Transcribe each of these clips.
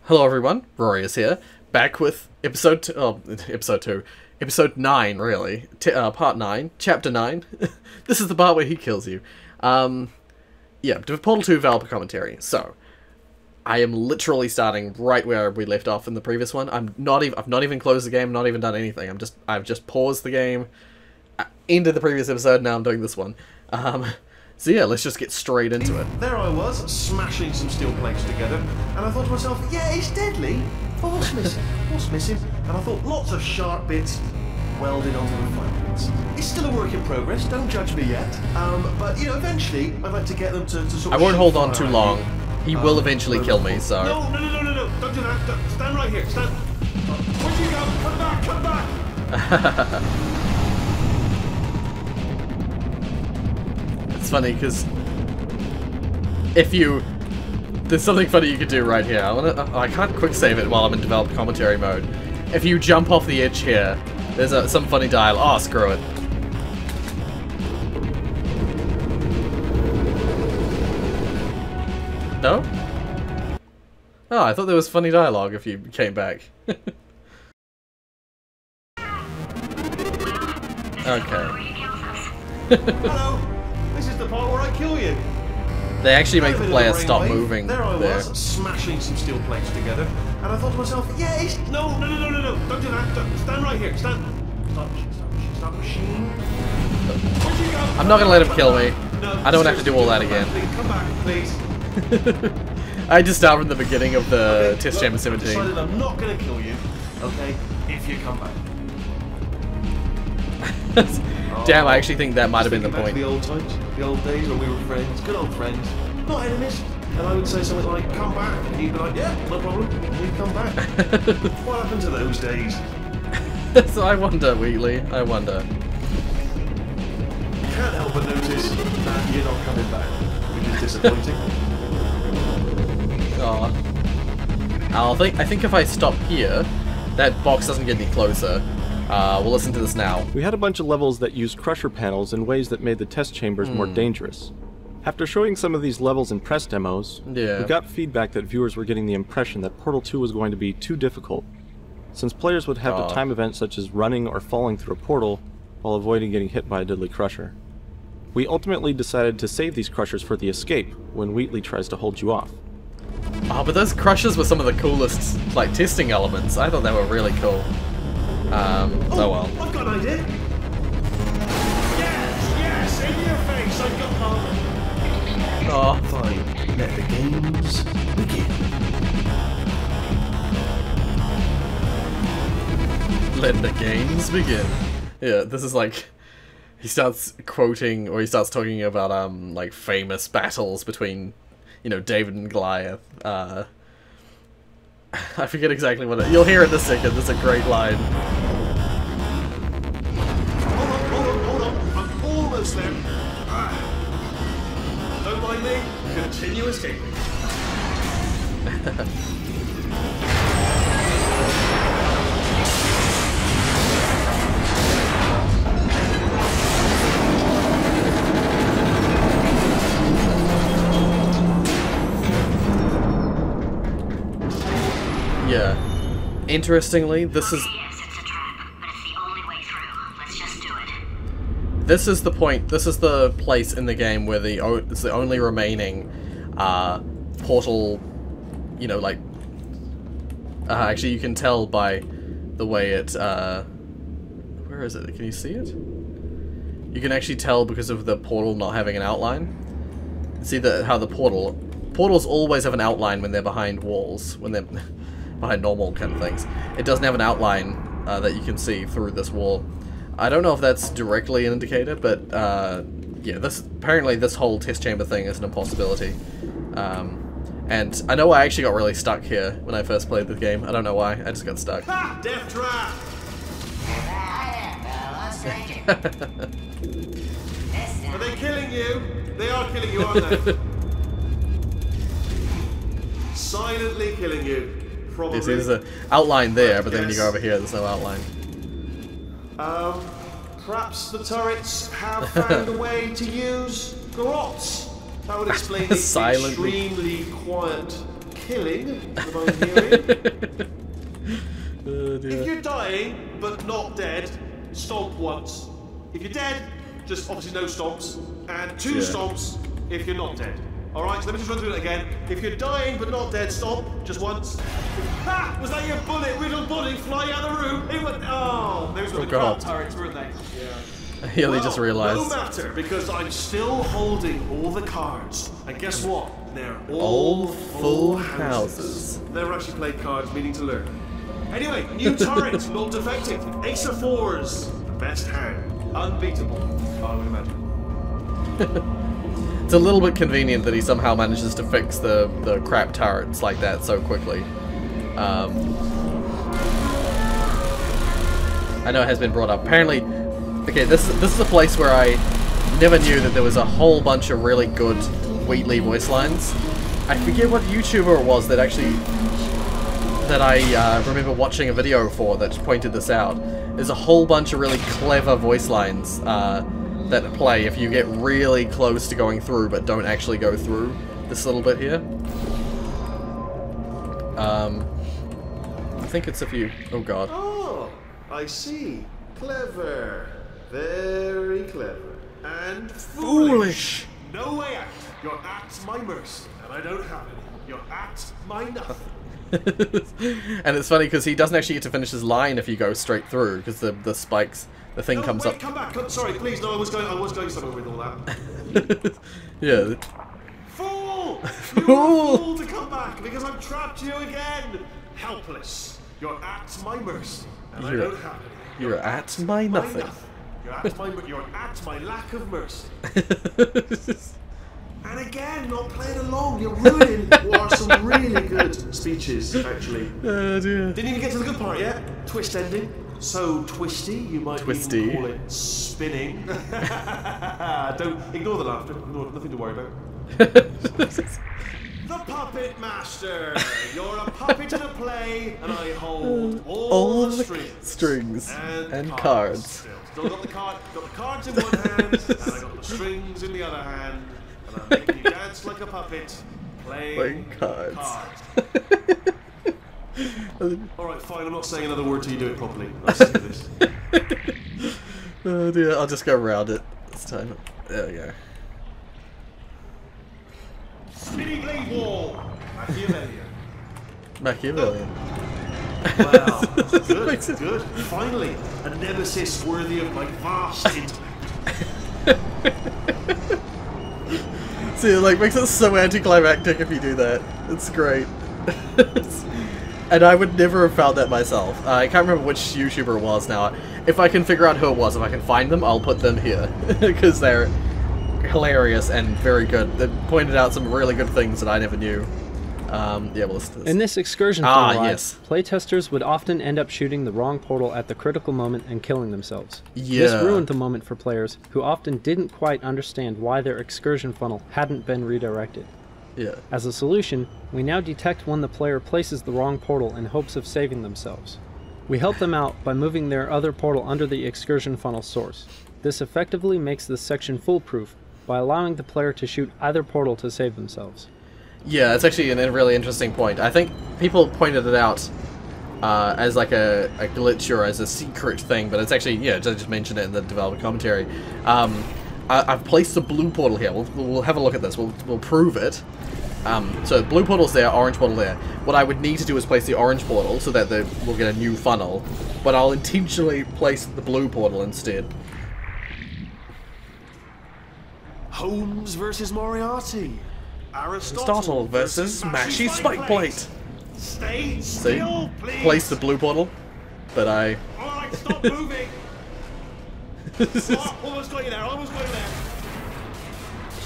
Hello everyone, Rorius here, back with episode 9 really, part 9, chapter 9. This is the part where he kills you. Yeah, Portal 2 developer commentary. So, I am literally starting right where we left off in the previous one. I've not even closed the game, not even done anything. I've just paused the game, ended the previous episode, now I'm doing this one. So yeah, let's just get straight into it. There I was, smashing some steel plates together, and I thought to myself, yeah, it's deadly, but what's missing? What's missing? And I thought, lots of sharp bits welded onto the fragments. It's still a work in progress, don't judge me yet. But, you know, eventually, I'd like to get them to sort of... I won't hold on too long. He will eventually kill me, so... No, don't do that. Stand right here, stand... Where'd you go? Come back! It's funny because there's something funny you could do right here. I can't quick save it while I'm in developer commentary mode. If you jump off the edge here, there's some funny dialogue. Oh, screw it. No? Oh, I thought there was funny dialogue if you came back. Okay. Hello! This is the part where I kill you. They actually make the player stop moving. There I was, smashing some steel plates together, and I thought to myself, yeah, it's... No, don't do that. Stand right here, stand... Stop machine. Where'd you go? I'm not gonna let him kill me. No, I don't have to do all that again. Come back, please. I just start from the beginning of the test chamber 17. I've decided I'm not gonna kill you, okay, if you come back. Damn, I actually think that might have been the point. The old times, the old days when we were friends, good old friends, not enemies. And I would say something like, come back, and he'd be like, yeah, no problem, and we'd come back. What happened to those days? So I wonder, Wheatley, I wonder. Can't help but notice that you're not coming back, which is disappointing. Aw. I think if I stop here, that box doesn't get any closer. We'll listen to this now. We had a bunch of levels that used crusher panels in ways that made the test chambers more dangerous. After showing some of these levels in press demos, we got feedback that viewers were getting the impression that Portal 2 was going to be too difficult, since players would have to time events such as running or falling through a portal while avoiding getting hit by a deadly crusher. We ultimately decided to save these crushers for the escape when Wheatley tries to hold you off. Oh, but those crushers were some of the coolest, like, testing elements. I thought they were really cool. Oh well. I've got an idea. Yes, in your face, I've got one. Oh, Fine, let the games begin. Let the games begin. Yeah, this is like, he starts quoting, or he starts talking about, like, famous battles between, you know, David and Goliath. I forget exactly what you'll hear in a second, there's a great line. Hold on, I'm almost there. Don't mind me, continue escaping. Yeah. Interestingly, this is... Yes, it's a trap, but it's the only way through. Let's just do it. This is the point, this is the place in the game where it's the only remaining portal, you know, like... actually, you can tell by the way it... where is it? Can you see it? You can actually tell because of the portal not having an outline. See how the portals always have an outline when they're behind walls, when they're behind normal kind of things. It doesn't have an outline that you can see through this wall. I don't know if that's directly an indicator, but yeah, apparently this whole test chamber thing is an impossibility. And I know I actually got really stuck here when I first played the game. I don't know why, I just got stuck. Ha! Death trap! Are they killing you? They are killing you, aren't they? Silently killing you. Probably. You see, there's an outline there, but then when you go over here, there's no outline. Perhaps the turrets have found a way to use garrots. That would explain the extremely quiet killing that I'm hearing. Oh, dear. If you're dying, but not dead, stomp once. If you're dead, just obviously no stomps. And 2 stomps if you're not dead. Alright, so let me just run through it again. If you're dying but not dead, stomp, just once. Ha! Was that your bullet, riddled body flying out of the room? It went, oh, those were the crowd turrets, weren't they? Yeah. He only just realised. No matter, because I'm still holding all the cards. And guess what? They're all full houses. Never actually played cards, meaning to learn. Anyway, new turret, not defective. Ace of 4s, the best hand. Unbeatable, I would imagine. It's a little bit convenient that he somehow manages to fix the crap turrets like that so quickly. I know it has been brought up. Apparently, okay, this is a place where I never knew that there was a whole bunch of really good Wheatley voice lines. I forget what YouTuber it was that actually I remember watching a video for that pointed this out. There's a whole bunch of really clever voice lines that play if you get really close to going through but don't actually go through this little bit here. I think it's if you... Oh god. Oh, I see. Clever. Very clever. And foolish. No way out. You're at my mercy, and I don't have any. You're at my nothing. And it's funny because he doesn't actually get to finish his line if you go straight through because the spikes, the thing comes wait, up. Come back. Sorry, please. No, I was going somewhere with all that. Yeah. Fool! You're a fool to come back because I've trapped you again. Helpless. You're at my mercy, and I don't have any. You're at my nothing. You're at my lack of mercy. And again, not playing along. You're ruining what are some really good speeches, actually. Oh dear. Didn't even get to the good part yet. Twist ending. So twisty, you might even call it spinning. Don't ignore the laughter. Nothing to worry about. The Puppet Master. You're a puppet in a play, and I hold all the strings and cards. Still got the cards in one hand, and I got the strings in the other hand. And I'm making you dance like a puppet, playing cards. Alright, fine, I'm not saying another word till you do it properly. I'll see this. Oh dear, I'll just go around it this time. There we go. Spinning blade wall! Machiavellian. Wow, good, good. Finally, a nemesis worthy of my vast intellect. See, it like makes it so anticlimactic if you do that. It's great. And I would never have found that myself. I can't remember which YouTuber it was now. If I can figure out who it was, if I can find them, I'll put them here. Because they're hilarious and very good. They pointed out some really good things that I never knew. Yeah, we'll listen to this. In this excursion playtesters would often end up shooting the wrong portal at the critical moment and killing themselves. Yeah. This ruined the moment for players who often didn't quite understand why their excursion funnel hadn't been redirected. Yeah. As a solution, we now detect when the player places the wrong portal in hopes of saving themselves. We help them out by moving their other portal under the excursion funnel source. This effectively makes this section foolproof by allowing the player to shoot either portal to save themselves. Yeah, it's actually a really interesting point. I think people pointed it out as like a glitch or as a secret thing, but it's actually, yeah, I just mentioned it in the developer commentary. I've placed the blue portal here. We'll have a look at this. We'll prove it. So blue portal's there, orange portal there. What I would need to do is place the orange portal so that we'll get a new funnel, but I'll intentionally place the blue portal instead. Holmes versus Moriarty. Aristotle versus Smashy Spike Plate. Stay still, please. Place the blue portal, but I... Alright, stop moving. Almost got you there, almost got you there.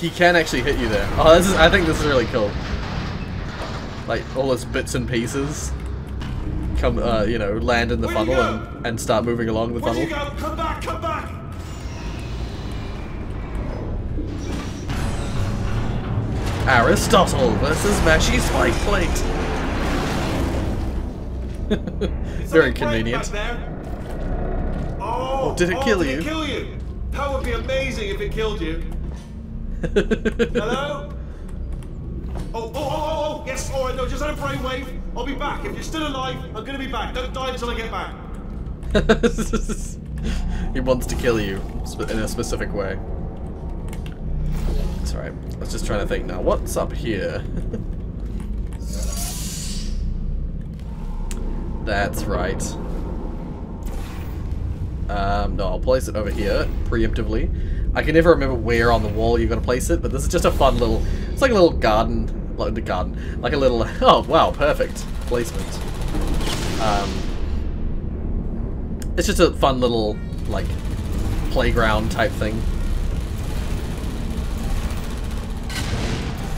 He can actually hit you there. Oh, I think this is really cool. Like, all those bits and pieces come, you know, land in the funnel and start moving along the funnel. Where'd you go? Come back, come back! Aristotle versus Mashy Spike Plate. Very convenient. Oh, did it kill you? Did it kill you? That would be amazing if it killed you. Hello? Oh, yes, alright, no, just had a brainwave. I'll be back. If you're still alive, I'm gonna be back. Don't die until I get back. He wants to kill you in a specific way. That's right. I was just trying to think now. What's up here? That's right. No, I'll place it over here preemptively. I can never remember where on the wall you're gonna place it, but this is just a fun little. It's like a little garden, like a little. Oh wow, perfect placement. It's just a fun little like playground type thing.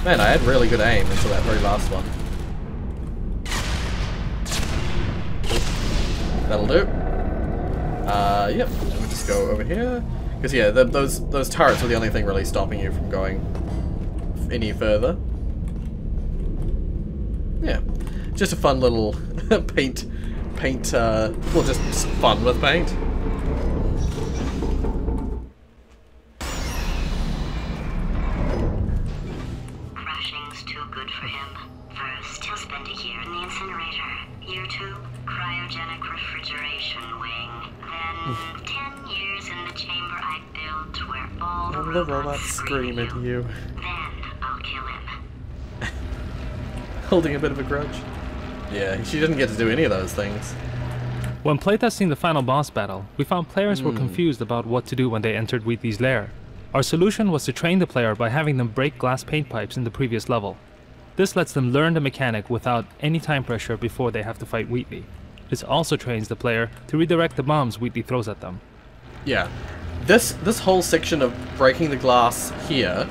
Man, I had really good aim until that very last one. That'll do. Yep. We'll just go over here. Because yeah, those turrets are the only thing really stopping you from going any further. Yeah. Just a fun little paint, well, just fun with paint. Crashing's too good for him. First, he'll spend a year in the incinerator. Year 2, cryogenic refrigeration wing. Then 10 years in the chamber I built where all the robots scream at you. Then I'll kill him. Holding a bit of a grudge. Yeah, she didn't get to do any of those things. When playtesting the final boss battle, we found players were confused about what to do when they entered Wheatley's lair. Our solution was to train the player by having them break glass paint pipes in the previous level. This lets them learn the mechanic without any time pressure before they have to fight Wheatley. This also trains the player to redirect the bombs Wheatley throws at them. Yeah. This whole section of breaking the glass here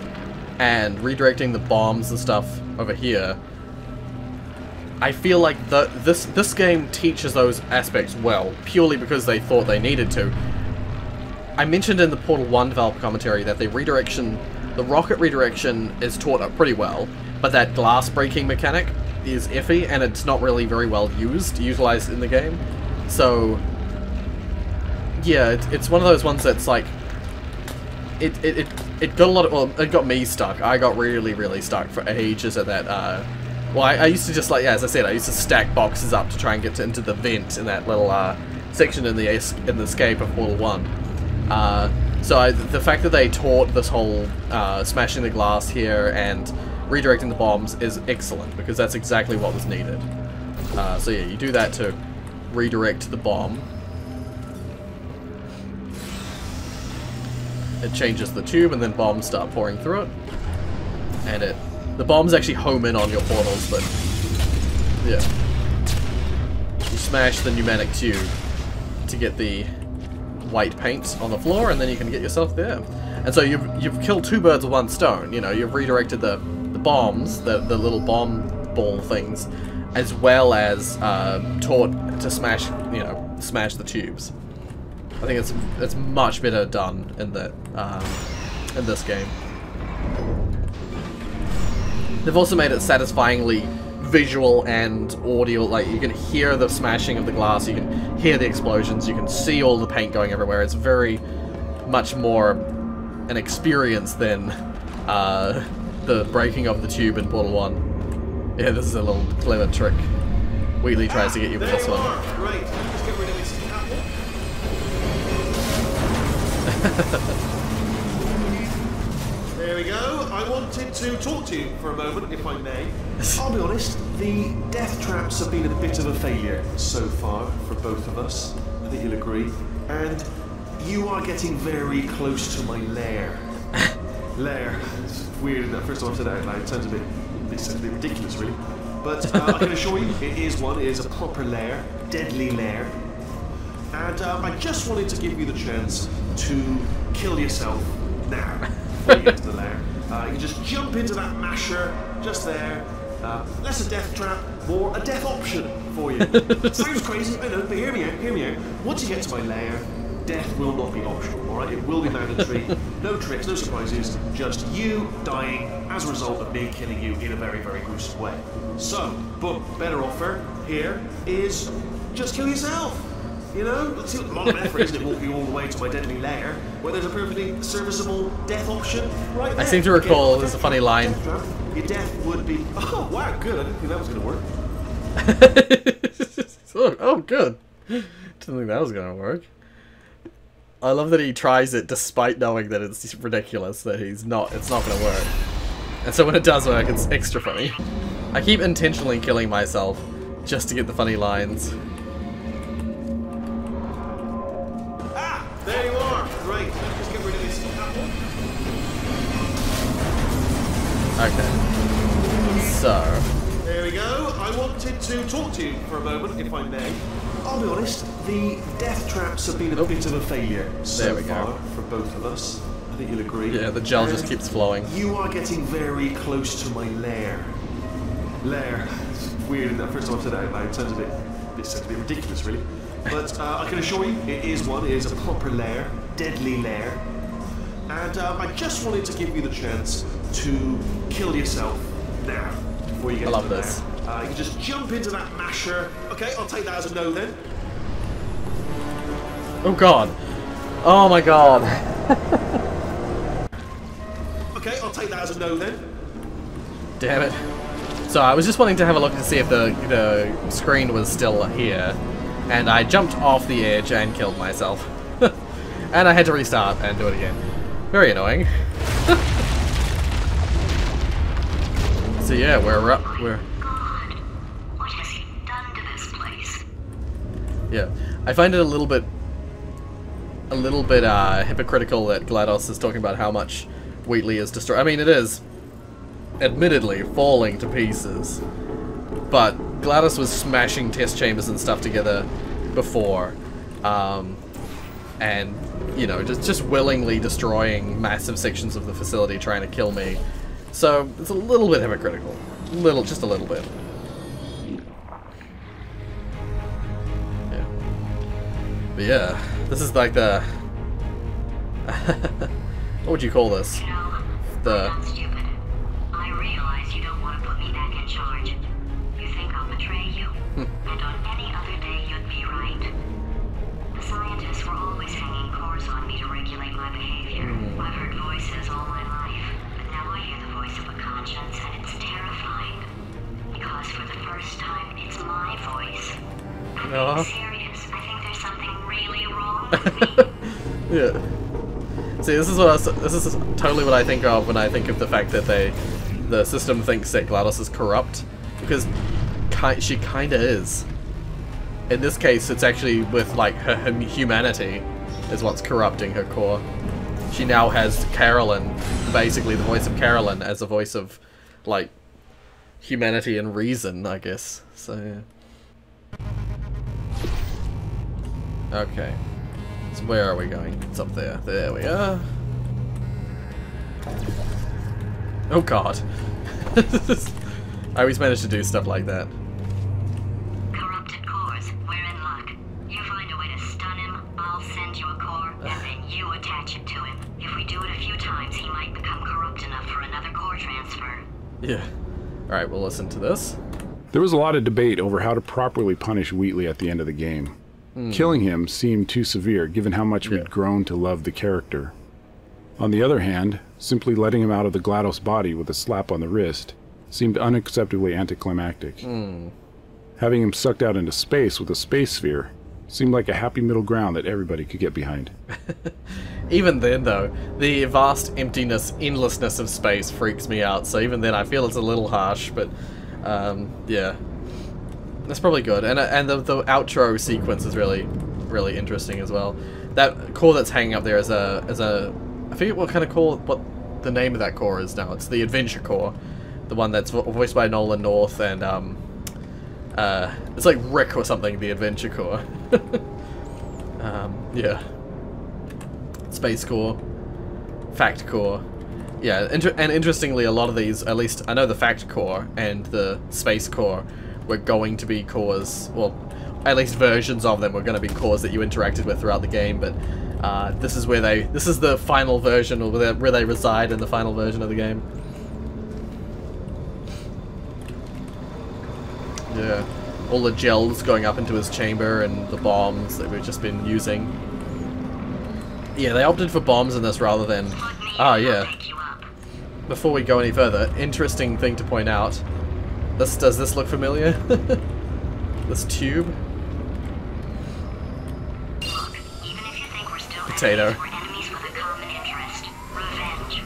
and redirecting the bombs and stuff over here, I feel like this game teaches those aspects well, purely because they thought they needed to. I mentioned in the Portal 1 developer commentary that the rocket redirection is taught up pretty well, but that glass breaking mechanic is iffy and it's not really very well utilized in the game. So yeah, it's one of those ones that's like it got a lot of, well, it got me stuck. I got really stuck for ages at that. Well, I used to just, like, yeah, as I said, I used to stack boxes up to try and get into the vent in that little section in the escape of Portal 1. So the fact that they taught this whole smashing the glass here and redirecting the bombs is excellent, because that's exactly what was needed. So yeah, you do that to redirect the bomb. It changes the tube, and then bombs start pouring through it. And the bombs actually home in on your portals, but yeah. You smash the pneumatic tube to get the white paint on the floor, and then you can get yourself there. And so you've killed two birds with one stone. You know, you've redirected the bombs, the little bomb ball things, as well as taught to smash the tubes. I think it's much better done in this game. They've also made it satisfyingly visual and audio, like you can hear the smashing of the glass, you can hear the explosions, you can see all the paint going everywhere. It's very much more an experience than the breaking of the tube in Portal 1. Yeah, this is a little clever trick. Wheatley tries to get you with this one. Great. Let's get rid of this apple. There we go. I wanted to talk to you for a moment, if I may. I'll be honest, the death traps have been a bit of a failure so far for both of us. I think you'll agree. And you are getting very close to my lair. Lair. It's weird, isn't it? First time I've said that out loud, it sounds a bit ridiculous, really. But I can assure you, it is a proper lair, deadly lair. And I just wanted to give you the chance to kill yourself now. Before you get to the lair. You can just jump into that masher, just there. Less a death trap, more a death option for you. Sounds crazy, I know, but hear me out. Once you get to my lair, death will not be optional, alright? It will be mandatory. No tricks, no surprises, just you dying as a result of me killing you in a very gruesome way. So, boom, better offer here is just kill yourself. You know, it's a lot of effort, isn't it, walking all the way to my deadly lair, where there's a perfectly serviceable death option right there. I seem to recall there's a funny line your death would be... Oh, wow, good. I didn't think that was going to work. Oh, good. Didn't think that was going to work. I love that he tries it despite knowing that it's ridiculous, that it's not going to work. And so when it does work, it's extra funny. I keep intentionally killing myself just to get the funny lines. Ah, there you are. Right, let's just get rid of this apple. Okay. So... There we go. I wanted to talk to you for a moment, if I may. I'll be honest, the death traps have been a bit of a failure so far for both of us. I think you'll agree. Yeah, the gel just keeps flowing. You are getting very close to my lair. Lair. It's weird, isn't it? First time I've said it out loud. It sounds a bit ridiculous, really. But I can assure you, it is one. It is a proper lair, deadly lair. And I just wanted to give you the chance to kill yourself now before you get to the lair. You can just jump into that masher. Okay, I'll take that as a no then. Oh god. Oh my god. Okay, I'll take that as a no then. Damn it. So I was just wanting to have a look to see if the screen was still here. And I jumped off the edge and killed myself. And I had to restart and do it again. Very annoying. So yeah, we're yeah, I find it a little bit hypocritical that GLaDOS is talking about how much Wheatley is destroyed. I mean, it is, admittedly, falling to pieces, but GLaDOS was smashing test chambers and stuff together before, and, you know, just willingly destroying massive sections of the facility trying to kill me. So, it's a little bit hypocritical. Just a little bit. But yeah, this is like the... what would you call this? You know, the... I'm not stupid. I realize you don't want to put me back in charge. You think I'll betray you. And on any other day, you'd be right. The scientists were always hanging cores on me to regulate my behavior. I've heard voices all my life, but now I hear the voice of a conscience, and it's terrifying. Because for the first time, it's my voice. I'm being serious. I think there's something really wrong with me. Yeah. See, this is totally what I think of when I think of the fact that the system thinks that GLaDOS is corrupt, because she kinda is. In this case, it's actually with like her humanity is what's corrupting her core. She now has Carolyn, basically the voice of Carolyn, as a voice of like humanity and reason, I guess. So yeah. Okay. So where are we going? It's up there. There we are. Oh god. I always manage to do stuff like that. Corrupted cores, we're in luck. You find a way to stun him, I'll send you a core, and then you attach it to him. If we do it a few times, he might become corrupt enough for another core transfer. Yeah. Alright, we'll listen to this. There was a lot of debate over how to properly punish Wheatley at the end of the game. Killing him seemed too severe, given how much we'd grown to love the character. On the other hand, simply letting him out of the GLaDOS body with a slap on the wrist seemed unacceptably anticlimactic. Having him sucked out into space with a space sphere seemed like a happy middle ground that everybody could get behind. Even then, though, the vast emptiness, endlessness of space freaks me out, so even then I feel it's a little harsh, but, yeah. That's probably good, and the outro sequence is really interesting as well. That core that's hanging up there is a I forget what kind of core, what the name of that core is now. It's the Adventure Core, the one that's voiced by Nolan North, and it's like Rick or something. The Adventure Core. Yeah. Space Core, Fact Core. Yeah, and interestingly, a lot of these, at least I know the Fact Core and the Space Core, were going to be cores, well, at least versions of them were going to be cores that you interacted with throughout the game, but this is the final version, or where they reside in the final version of the game. Yeah, all the gels going up into his chamber and the bombs that we've just been using. Yeah, they opted for bombs in this rather than... Ah, yeah. before we go any further, interesting thing to point out. Does this look familiar? This tube? Look, even if you think we're still Potato. enemies, we're enemies with a common interest. Revenge.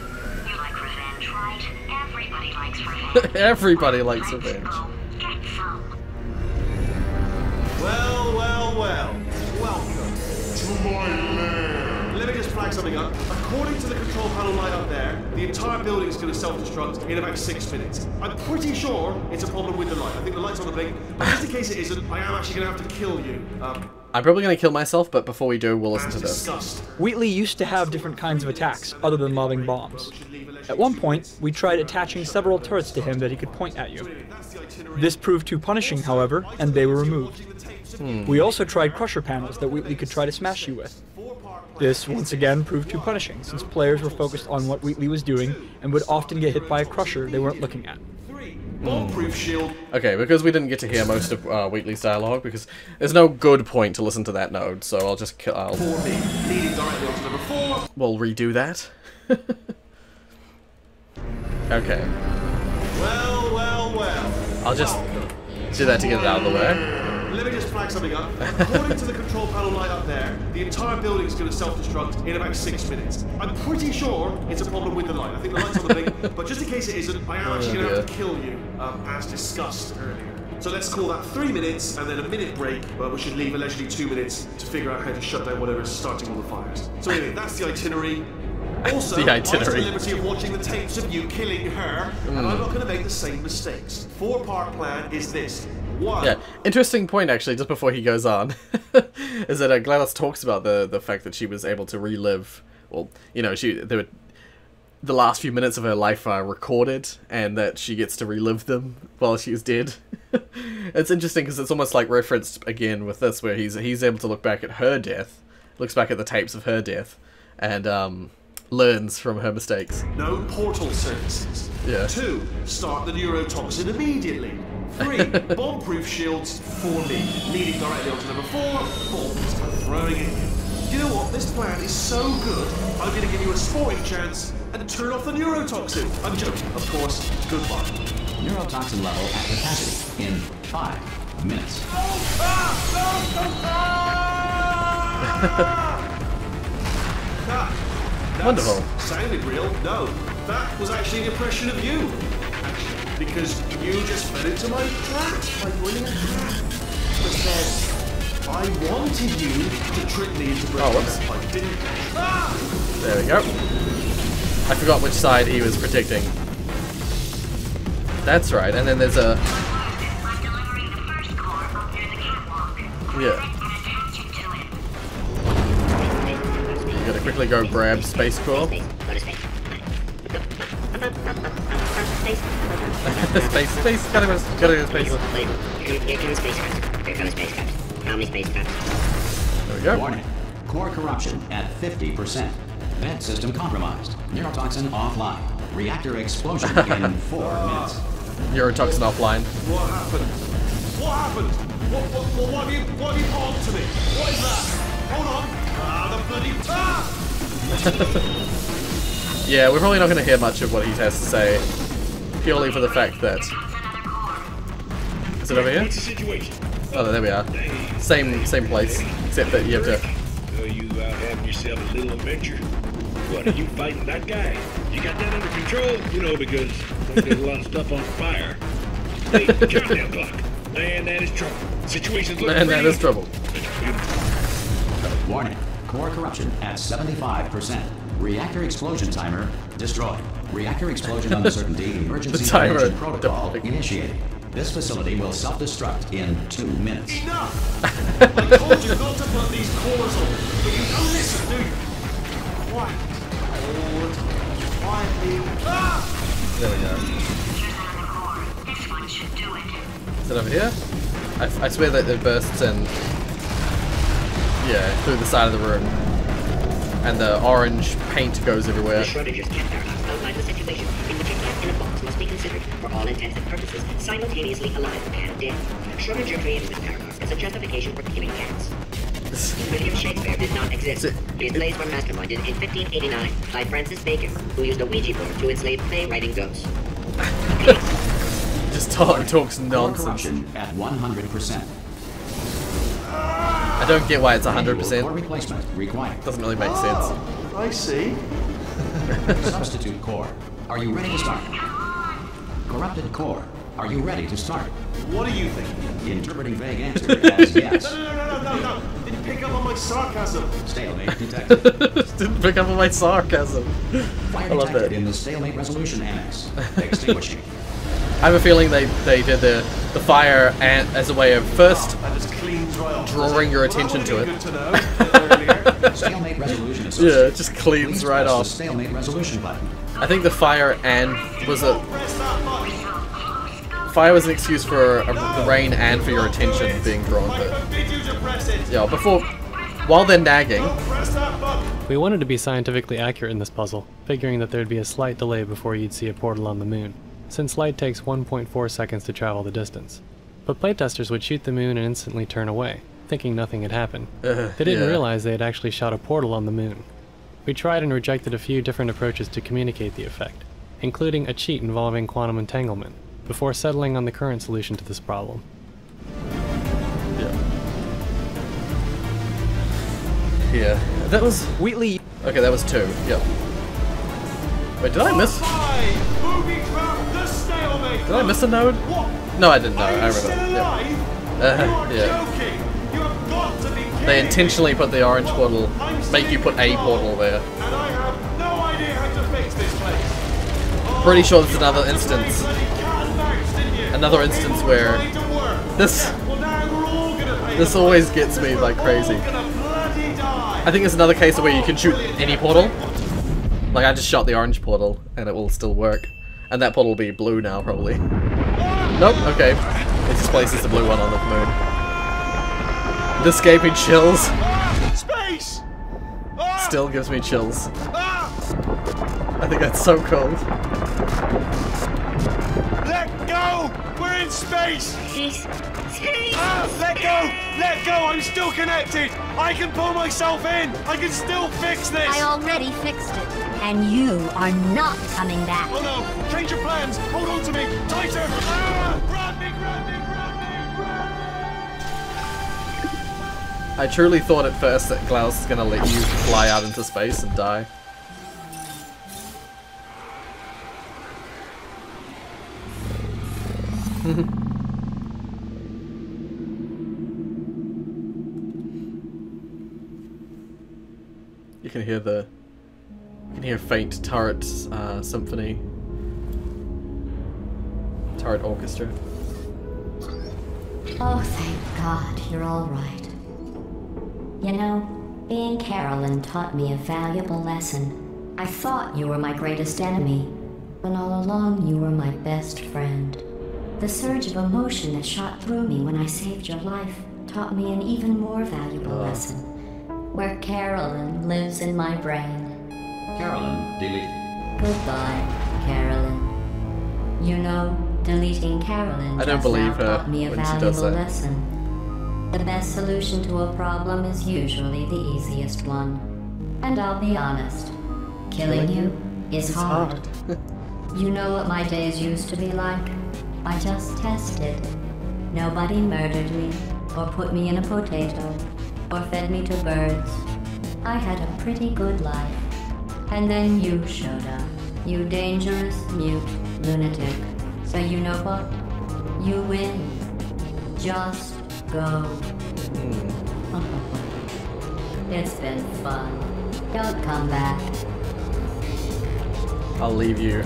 You like revenge, right? Everybody likes revenge. Everybody likes Let's revenge. go get some. Well, well, well. Welcome to my lair. Let me just flag something up. According to the control panel light up there, the entire building is going to self-destruct in about 6 minutes. I'm pretty sure it's a problem with the light. I think the light's on the blink, but just in case it isn't, I am actually going to have to kill you. I'm probably going to kill myself, but before we do, we'll listen to this. Disgust. Wheatley used to have different kinds of attacks, other than lobbing bombs. At one point, we tried attaching several turrets to him that he could point at you. This proved too punishing, however, and they were removed. We also tried crusher panels that Wheatley could try to smash you with. This, once again, proved too punishing, since players were focused on what Wheatley was doing and would often get hit by a crusher they weren't looking at. Bomb-proof shield. Okay, because we didn't get to hear most of Wheatley's dialogue, because there's no good point to listen to that node, so I'll just For me, leading directly onto number 4. we'll redo that. Okay, Well, well, well. I'll just do that to get it out of the way. Let me just flag something up. According to the control panel light up there, the entire building is going to self-destruct in about 6 minutes. I'm pretty sure it's a problem with the light. I think the light's on the blink, but just in case it isn't, I am actually going to have to kill you, as discussed earlier. So let's call that 3 minutes, and then a minute break, but we should leave allegedly 2 minutes to figure out how to shut down whatever's starting all the fires. So anyway, that's the itinerary. Also, The itinerary. I was at the liberty of watching the tapes of you killing her, and I'm not going to make the same mistakes. 4-part plan is this. 1. Yeah, interesting point actually, just before he goes on, is that GLaDOS talks about the fact that she was able to relive, well, you know, the last few minutes of her life are recorded, and that she gets to relive them while she's dead. It's interesting because it's almost like referenced again with this, where he's able to look back at her death, looks back at the tapes of her death, and learns from her mistakes. No portal services. Yeah. 2. Start the neurotoxin immediately. 3. Bomb-proof shields for me. Leading directly onto number 4. Bombs. I'm throwing it. You know what? This plan is so good, I'm going to give you a sporting chance and turn off the neurotoxin. I'm joking, of course. Goodbye. Neurotoxin level at capacity in 5 minutes. Wonderful. Sounded real. No, that was actually an impression of you. Actually, because you just fell into my trap by bringing a trap. But then, I wanted you to trick me into breaking whoops. that pipe, didn't you? There we go. I forgot which side he was protecting. That's right, and then there's a... I'm delivering the first core up near the catwalk. Yeah. And attach it to it. You gotta quickly go grab Space Core. Go to space. Space, gotta go Space. Here comes spacecraft. Here comes spacecraft. How many spacecraft? There we go. Warning. Core corruption at 50%. Vent system compromised. Neurotoxin offline. Reactor explosion in 4 minutes. Neurotoxin offline. What happened? What happened? What have you put onto me? What is that? Hold on. The bloody... Yeah, we're probably not going to hear much of what he has to say, purely for the fact that... Is it over here? What's the situation? Oh, there we are. Same place, except that you have to... You out having yourself a little adventure. What, are you fighting that guy? You got that under control? You know, because there's a lot of stuff on fire. Hey, countdown clock. Man, that is trouble. Situation's looking Man, that pretty- is trouble. Warning. Core corruption at 75%. Reactor explosion timer destroyed. Reactor explosion uncertainty emergency The timer prevention protocol deployed. initiated. This facility will self-destruct in 2 minutes. Enough! I told you not to put these cores on, but you don't listen, do you? Quiet. Quietly. Ah! There we go. Here's another core. This one should do it. Is it over here? I swear that it bursts in... Yeah, through the side of the room. And the orange paint goes everywhere. Schrodinger's cat paradox outlined the situation in which a cat in a box must be considered, for all intents and purposes, simultaneously alive and dead. Schrodinger created this paradox as a justification for killing cats. William Shakespeare did not exist. His plays were masterminded in 1589 by Francis Bacon, who used a Ouija board to enslave play-writing ghosts. Just talks Core nonsense. corruption at 100%. I don't get why it's 100%. Core replacement required. Doesn't really make sense. I see. Substitute core. Are you ready to start? Corrupted core. Are you ready to start? What do you think? Interpreting vague answer as yes. No. Didn't pick up on my sarcasm. Stalemate detected. Didn't pick up on my sarcasm. Fire I love detected that. in the stalemate resolution annex. Extinguishing. I have a feeling they did the fire and as a way of first That just cleans right off. drawing your Well, attention that to would it. be good to know earlier. Stalemate resolution Yeah, associated. it just cleans Please right press the off. stalemate resolution button. I think the fire and was a Press that button. fire was an excuse for the rain and for your attention being drawn I to it. forbid you to press it. Yeah, while they're nagging. Press that button. We wanted to be scientifically accurate in this puzzle, figuring that there'd be a slight delay before you'd see a portal on the moon, since light takes 1.4 seconds to travel the distance. But playtesters would shoot the moon and instantly turn away, thinking nothing had happened. They didn't yeah. realize they had actually shot a portal on the moon. We tried and rejected a few different approaches to communicate the effect, including a cheat involving quantum entanglement, before settling on the current solution to this problem. Yeah, that was Wheatley. okay. That was 2. Yep. Wait, did I miss? Did I miss a node? No, I didn't know. I remember. Yep. Yeah. You have got to be kidding. They intentionally put the orange portal, make you put a portal there. And I have no idea how to fix this place. Pretty sure there's another instance. Another instance where this always gets me like crazy. I think there's another case where you can shoot any portal. Like I just shot the orange portal and it will still work. And that portal will be blue now probably. Nope, okay. It just places the blue one on the moon. This gave me chills. Space! Still gives me chills. I think that's so cool. Let go! We're in space! Space. Let go! Let go! I'm still connected! I can pull myself in! I can still fix this! I already fixed it, and you are not coming back. Oh no! Change your plans! Hold on to me! Tighter! Grab me! Grab me! Grab me! I truly thought at first that Klaus is gonna let you fly out into space and die. You can hear faint turret symphony, turret orchestra. Oh, thank God, you're all right. You know, being Carolyn taught me a valuable lesson. I thought you were my greatest enemy, when all along you were my best friend. The surge of emotion that shot through me when I saved your life taught me an even more valuable lesson. Where Carolyn lives in my brain. Carolyn deleted. Goodbye, Carolyn. You know, deleting Carolyn I don't just believe now her taught me a when she does valuable that. lesson. The best solution to a problem is usually the easiest one. And I'll be honest, killing you is hard. You know what my days used to be like? I just tested. Nobody murdered me, or put me in a potato, or fed me to birds. I had a pretty good life. And then you showed up. You dangerous, mute lunatic. So you know what? You win. Just go. It's been fun. Don't come back. I'll leave you.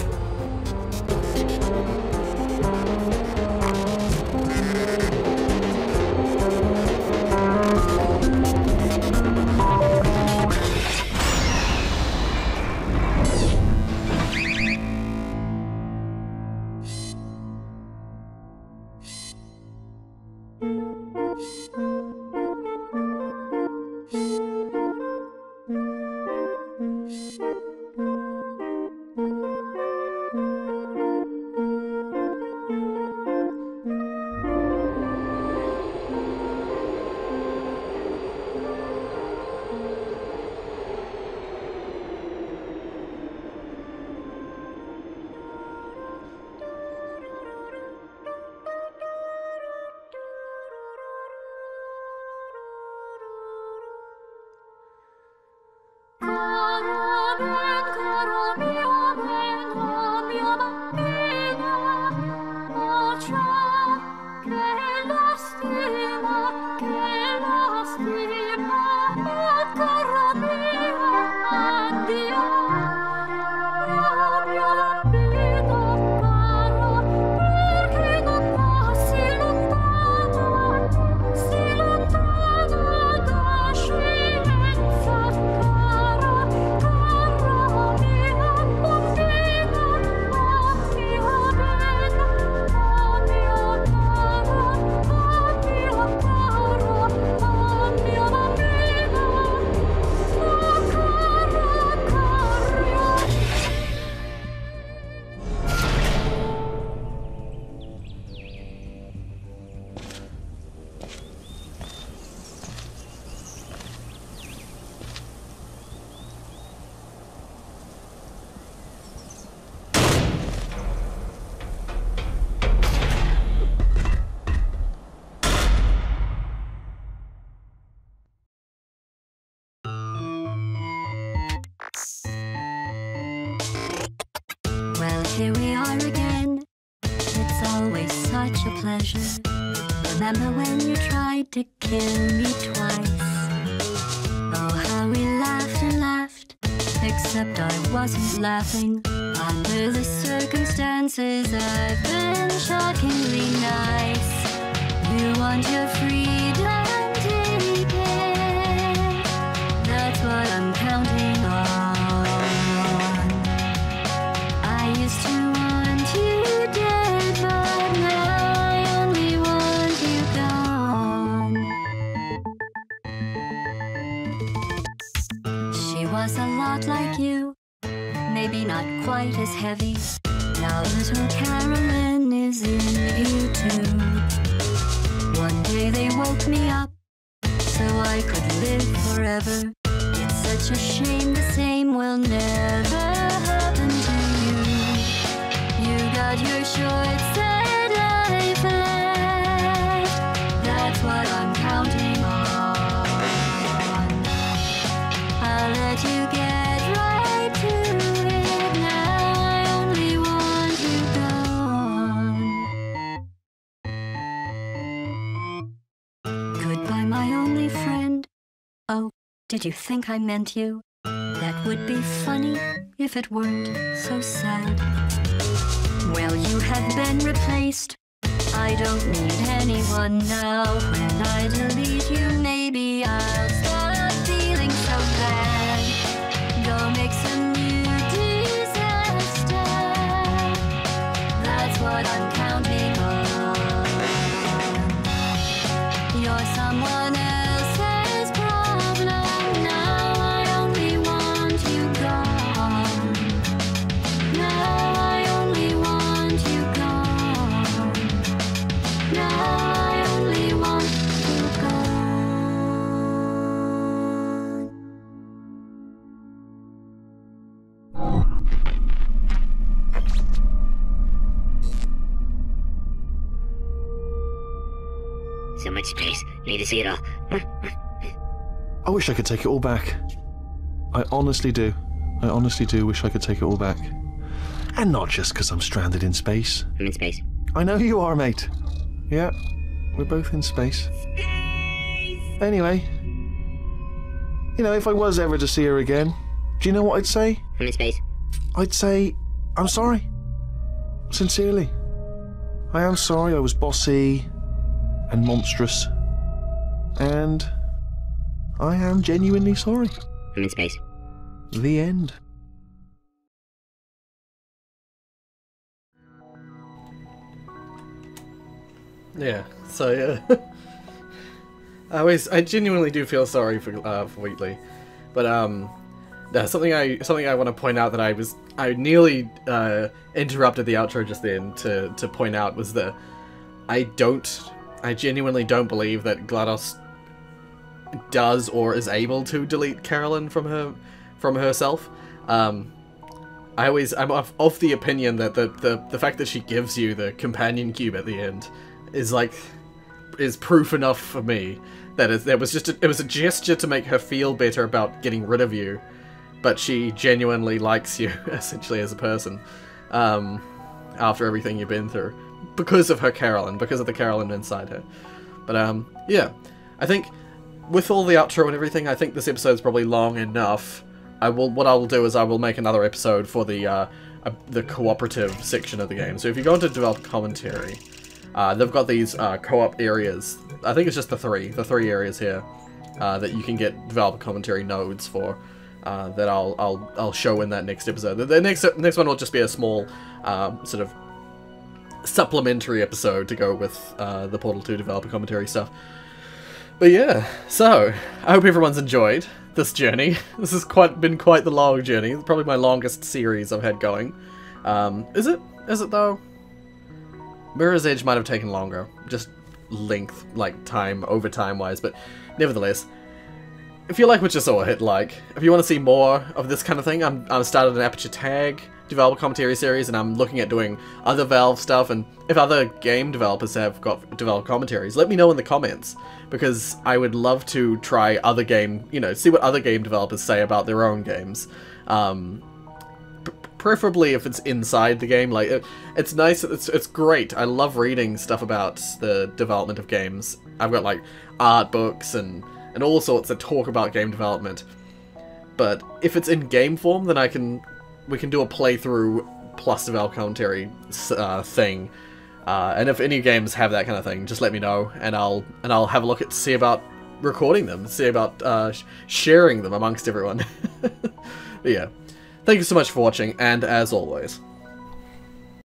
Well, here we are again. It's always such a pleasure. Remember when you tried to kill me twice? Oh, how we laughed and laughed. Except I wasn't laughing. Under the circumstances, I've been shockingly nice. You want your freedom, take it. That's what I'm counting on. I used to want you dead, but now I only want you gone. She was a lot like you, maybe not quite as heavy. Now little Carolyn is in you too. One day they woke me up so I could live forever. It's such a shame the same will never happen to you. You got your short set life left. That's what I'm counting on. I'll let you get right to it. Now I only want you gone. Goodbye, my only friend. Oh, did you think I meant you? That would be funny if it weren't so sad. Well, you have been replaced. I don't need anyone now. When I delete you, maybe I'll stop feeling so bad. Go make some new disaster. That's what I'm counting on. You're someone else's problem. Now I only want you gone. Now I only want you gone. Now I only want you gone. So much space. Need to see it all. I wish I could take it all back. I honestly do. I honestly do wish I could take it all back. And not just because I'm stranded in space. I'm in space. I know you are, mate. Yeah, we're both in space. Anyway, you know, if I was ever to see her again, do you know what I'd say? I'm in space. I'd say, I'm sorry. Sincerely. I am sorry I was bossy and monstrous. And I am genuinely sorry. I'm in space. The end. Yeah, so yeah. I genuinely do feel sorry for Wheatley, but yeah, something I want to point out that I nearly interrupted the outro just then to point out was that I genuinely don't believe that GLaDOS does or is able to delete Carolyn from herself. I'm of the opinion that the fact that she gives you the companion cube at the end is proof enough for me that it was a gesture to make her feel better about getting rid of you, but she genuinely likes you, essentially, as a person, after everything you've been through, because of her Carolyn, because of the Carolyn inside her. But, yeah, I think, with all the outro and everything, I think this episode's probably long enough. What I will do is I will make another episode for the cooperative section of the game. So if you go into developer commentary, they've got these co-op areas. I think it's just the three areas here that you can get developer commentary nodes for. That I'll show in that next episode. The next one will just be a small sort of supplementary episode to go with the Portal 2 developer commentary stuff. But yeah, so I hope everyone's enjoyed this journey. This has been quite the long journey. It's probably my longest series I've had going. Is it? Is it though? Mirror's Edge might have taken longer, just length, like time, over time wise, but nevertheless, if you like what you saw, hit like. If you want to see more of this kind of thing, I'm started an Aperture Tag developer commentary series, and I'm looking at doing other Valve stuff, and if other game developers have got developer commentaries, let me know in the comments, because I would love to try other game, see what other game developers say about their own games. Preferably if it's inside the game. Like, it's nice, it's great. I love reading stuff about the development of games. I've got, like, art books and all sorts that talk about game development. But if it's in game form, then we can do a playthrough plus developer commentary thing. And if any games have that kind of thing, just let me know, and I'll have a look at see about recording them, see about sharing them amongst everyone. But yeah, thank you so much for watching, and as always,